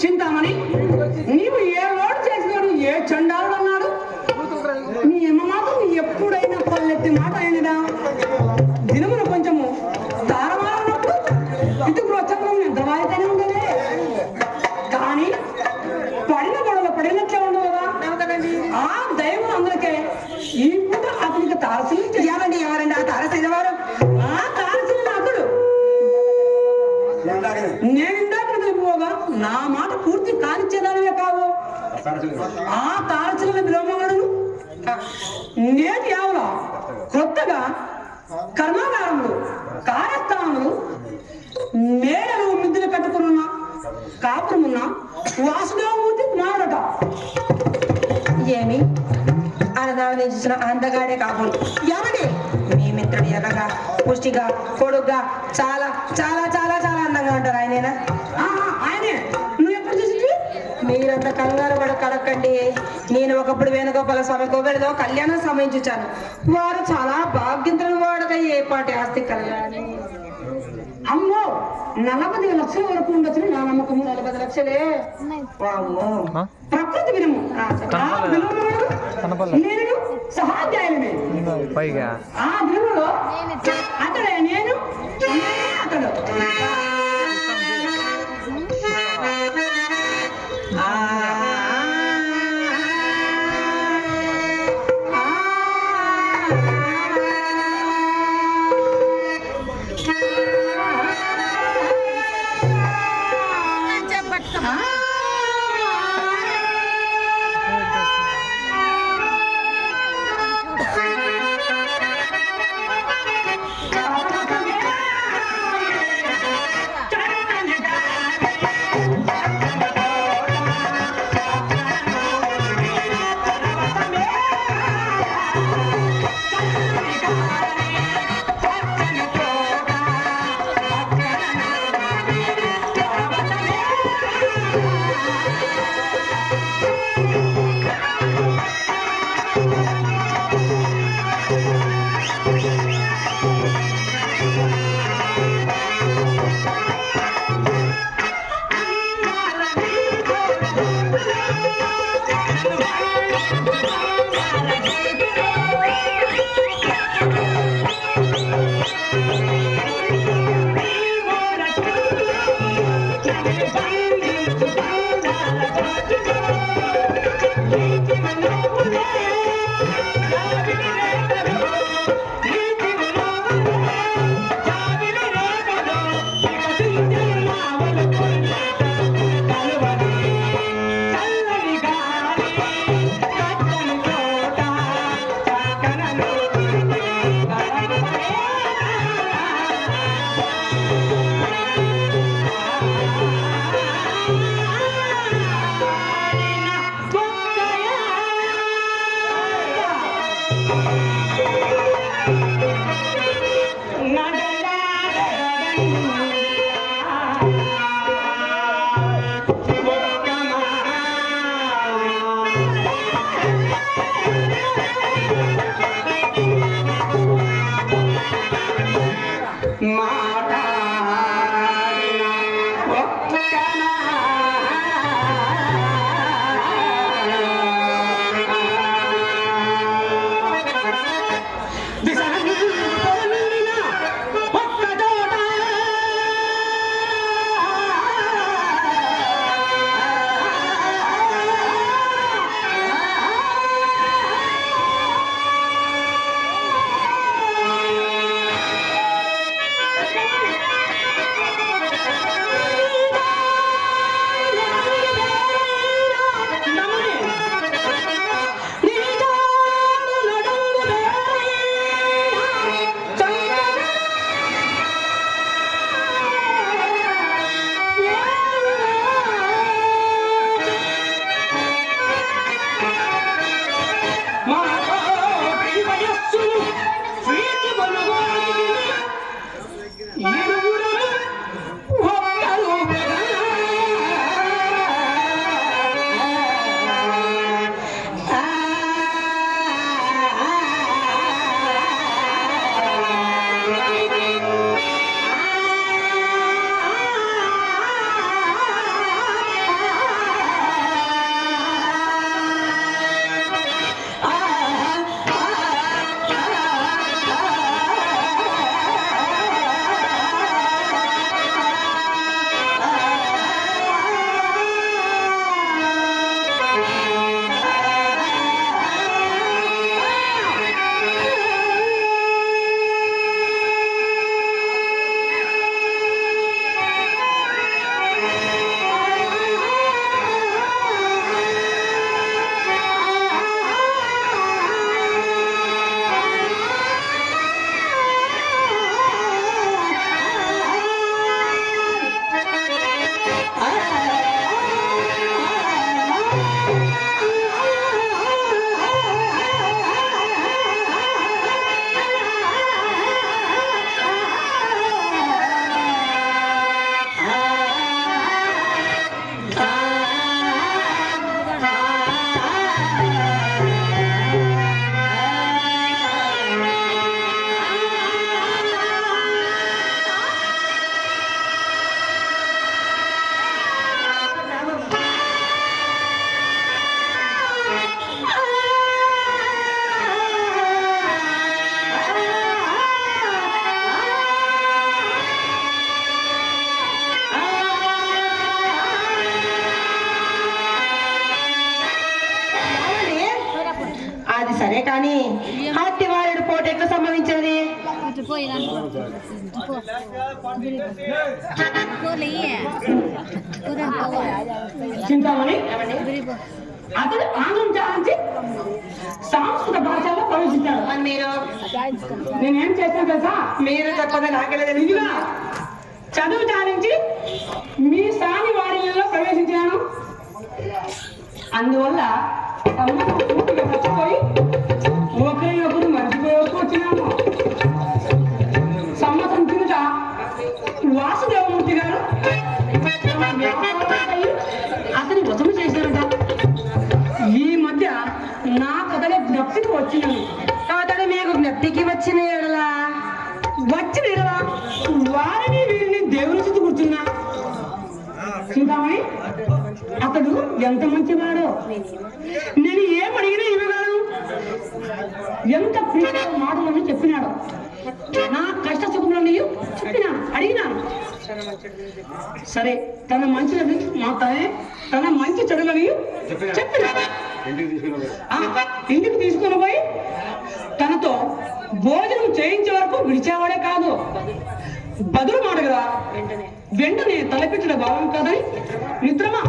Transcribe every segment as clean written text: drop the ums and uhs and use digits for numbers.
చింతామణి, నీవు ఏ లోటు చేసినాడు, ఏ చండాలుడు అన్నాడు? నీ అమ్మ మాత్రం ఎప్పుడైనా పల్లెత్తి మాట అయినదా? దినమున కొంచెము తారమారినప్పుడు ఇటు ప్రోత్సాహం ఎంత వాయితేనే ఉండదే, కానీ పడిన గొడవలు పడినట్లే ఉండవు కదా. ఆ దైవం అందరికే ఈ పూట అతనికి తారసీలు చేయాలండి. ఎవరండి ఆ తారసీల వారు? ఆ తారసీల అతడు. నేను ఇందాక తెలిపోగా నా మాట పూర్తి కానిచ్చేదానివే కావు. ఆ తారసీల విలోమగలను నేటి ఆవుల కొత్తగా కర్మాగారములు, కార్యస్థానములు, మేడలు మిద్దులు కట్టుకున్న కాపురమున్న వాసుదేవమూర్తి కుమారుడట. ఏమి అన్నదాన్ని చూసిన అందగాడే కాపురు. ఏమండి మీ మిత్రుడు ఎర్రగా, పుష్టిగా, పొడుగ్గా, చాలా చాలా చాలా చాలా అందంగా ఉంటారు. ఆయనేనా? ఆయనే. నువ్వు ఎప్పుడు చూసింది? మీరంత కంగారు పడ కడకండి. నేను ఒకప్పుడు వేణుగోపాల స్వామి కోవెలతో కళ్యాణం సమయించాను. వారు చాలా భాగ్యంతులను వాడక ఏ పాటి ఆస్తి కలగాలి. అమ్మో, 40 లక్షల వరకు ఉండొచ్చు నా నమ్మకము. 40 లక్షలే? ప్రకృతి వినము. నేను సహాధ్యాయులమే. ఆ విలువలో అతడే నేను, అతడు. కానీ అత్తివారుడు పోటీ ఎట్లా సంభవించినది? చింతామణి అతడు ఆంగ్లం చాలించి సంస్కృత భాషలో ప్రవేశించాడు. మరి మీరు నేనేం చేశాను తెలుసా? మీరు చెప్పగా నాకెలా ఇదిగా చదువు చాలించి మీ సాని వారిలో ప్రవేశించాను. అందువల్ల సంబంధం పూర్తిగా మర్చిపోయి ఒకరినొకరు మర్చిపోవరకు వచ్చినాము. సంవత్సరం కిందట వాసుదేవమూర్తి గారు అతని వశము చేశారట. ఈ మధ్య నా కథలో జ్ఞప్తికి వచ్చినాను. అతడు మీకు జ్ఞప్తికి వచ్చిన ఎడలా వారిని వీరిని దేవుని చుట్టూ కూర్చున్నా. చింతామణి అతడు ఎంత మంచివాడో. నేను ఏమడిగినా ఇవ్వగలను. ఎంత ప్రియ మాటలను చెప్పినాడు. నా కష్ట సుఖములను చెప్పినాను, అడిగినాను. సరే తన మంచిదని తన మంచి చెడులని చెప్పినాడు. ఇంటికి తీసుకుని పోయి తనతో భోజనం చేయించే వరకు విడిచేవాడే కాదు. బదులు మాట కదా, వెంటనే తలపెట్టిన భావం కాదని మిత్రమా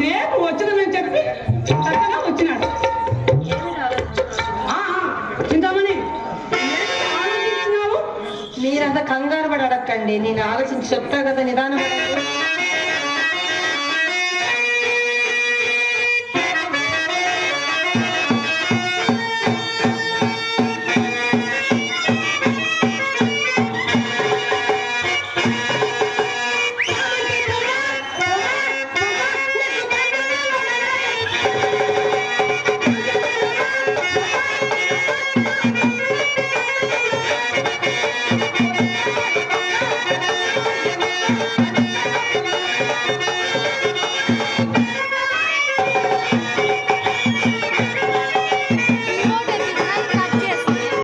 రేపు వచ్చిందని చెప్పి చక్కగా వచ్చినాడు. చింతామణి మీరంతా కంగారు పడి అడగండి. నేను ఆలోచించి చెప్తా కదా నిదానం.